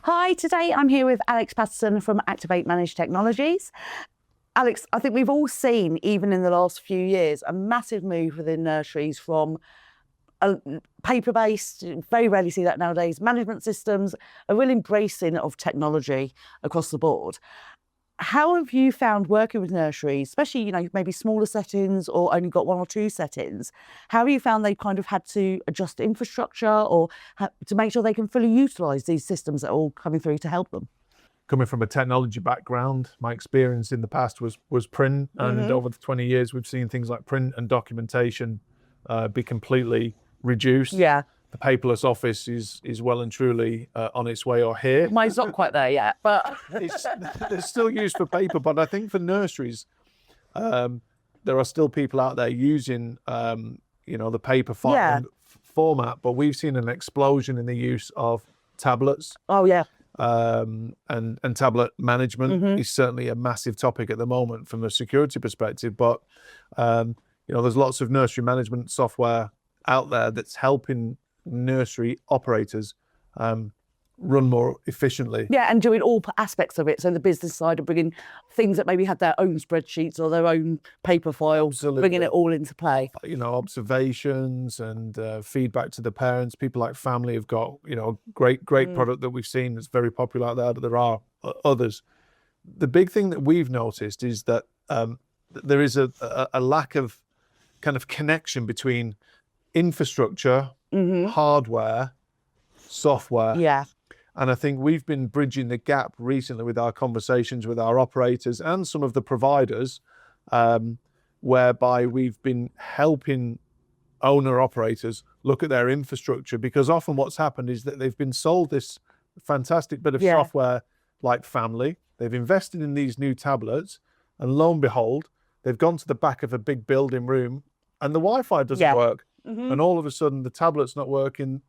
Hi, today I'm here with Alex Patterson from Active8 Managed Technologies. Alex, I think we've all seen, even in the last few years, a massive move within nurseries from paper-based, very rarely see that nowadays, management systems, a real embracing of technology across the board. How have you found working with nurseries, especially, maybe smaller settings or only got one or two settings? How have you found they've kind of had to adjust infrastructure or to make sure they can fully utilise these systems that are all coming through to help them? Coming from a technology background, my experience in the past was print, and over the 20 years, we've seen things like print and documentation be completely reduced. Yeah. The paperless office is well and truly on its way or here. Mine's not quite there yet, but There's still use for paper, but I think for nurseries, there are still people out there using, the paper format, but we've seen an explosion in the use of tablets. Oh, yeah. And tablet management is certainly a massive topic at the moment from a security perspective, but there's lots of nursery management software out there that's helping nursery operators run more efficiently. Yeah, and doing all aspects of it. So the business side of bringing things that maybe had their own spreadsheets or their own paper files, Absolutely. Bringing it all into play. Observations and feedback to the parents. People like Family have got, great product that we've seen that's very popular out there, but there are others. The big thing that we've noticed is that there is a lack of kind of connection between infrastructure, hardware, software. Yeah. And I think we've been bridging the gap recently with our conversations with our operators and some of the providers, whereby we've been helping owner-operators look at their infrastructure, because often what's happened is that they've been sold this fantastic bit of software like Family. They've invested in these new tablets, and lo and behold, they've gone to the back of a big building room and the Wi-Fi doesn't work. And all of a sudden the tablet's not working,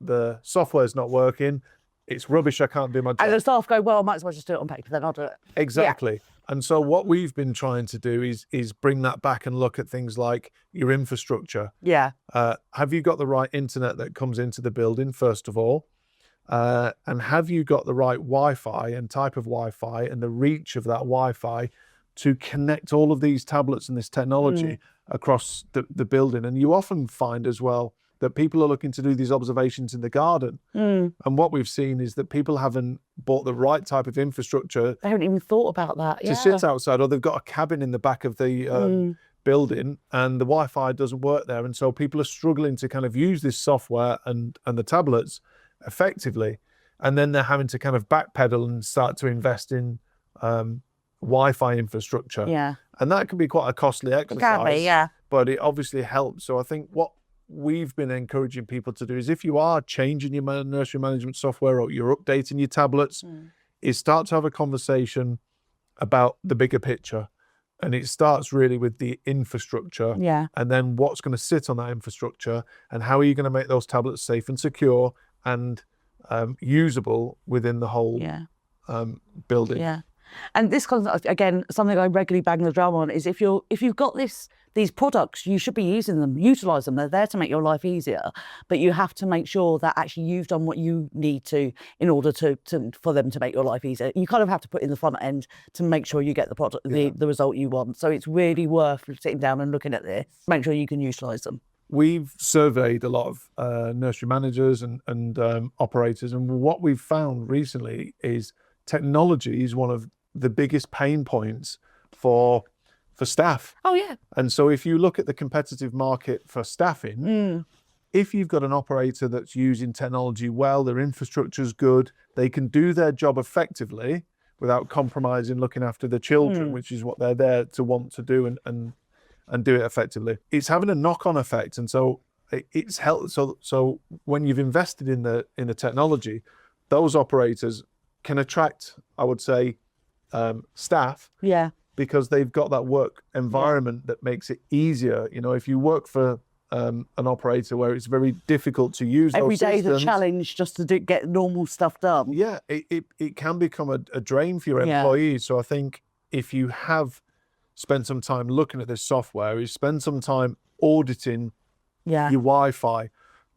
the software's not working, it's rubbish, I can't do my job. And the staff go, well, I might as well just do it on paper, then I'll do it. Exactly. Yeah. And so what we've been trying to do is bring that back and look at things like your infrastructure. Yeah. Have you got the right internet that comes into the building, first of all? And have you got the right Wi-Fi and type of Wi-Fi and the reach of that Wi-Fi to connect all of these tablets and this technology across the building? And you often find as well that people are looking to do these observations in the garden. And what we've seen is that people haven't bought the right type of infrastructure. They haven't even thought about that. To sit outside, or they've got a cabin in the back of the building and the Wi-Fi doesn't work there. And so people are struggling to kind of use this software and the tablets effectively. And then they're having to kind of backpedal and start to invest in Wi-Fi infrastructure. Yeah. And that can be quite a costly exercise. It can be, yeah. But it obviously helps. So I think what we've been encouraging people to do is, if you are changing your nursery management software or you're updating your tablets, is start to have a conversation about the bigger picture. And it starts really with the infrastructure. Yeah. And then what's going to sit on that infrastructure and how are you going to make those tablets safe and secure and usable within the whole building. Yeah. And this concept, again, something I regularly bang the drum on is if you've got these products, you should be using them, utilise them. They're there to make your life easier, but you have to make sure that actually you've done what you need to in order for them to make your life easier. You kind of have to put in the front end to make sure you get the product, the result you want. So it's really worth sitting down and looking at this, make sure you can utilise them. We've surveyed a lot of nursery managers and operators, and what we've found recently is technology is one of the biggest pain points for staff. Oh, yeah. And so if you look at the competitive market for staffing, if you've got an operator that's using technology well, their infrastructure's good, they can do their job effectively without compromising looking after the children, which is what they're there to want to do and do it effectively. It's having a knock-on effect. And so it's helped. So when you've invested in the technology, those operators can attract, I would say, staff, because they've got that work environment that makes it easier. If you work for an operator where it's very difficult to use every those day systems, is a challenge just to get normal stuff done. Yeah, it can become a drain for your employees. So I think if you have spent some time looking at this software, you spend some time auditing your Wi-Fi,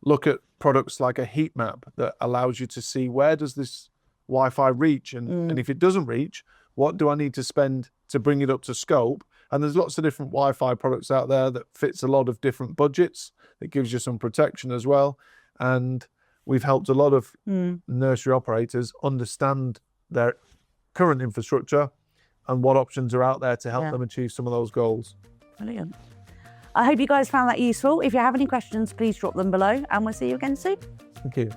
look at products like a heat map that allows you to see where does this Wi-Fi reach? And if it doesn't reach, what do I need to spend to bring it up to scope? And there's lots of different Wi-Fi products out there that fits a lot of different budgets. That gives you some protection as well. And we've helped a lot of nursery operators understand their current infrastructure and what options are out there to help them achieve some of those goals. Brilliant. I hope you guys found that useful. If you have any questions, please drop them below and we'll see you again soon. Thank you.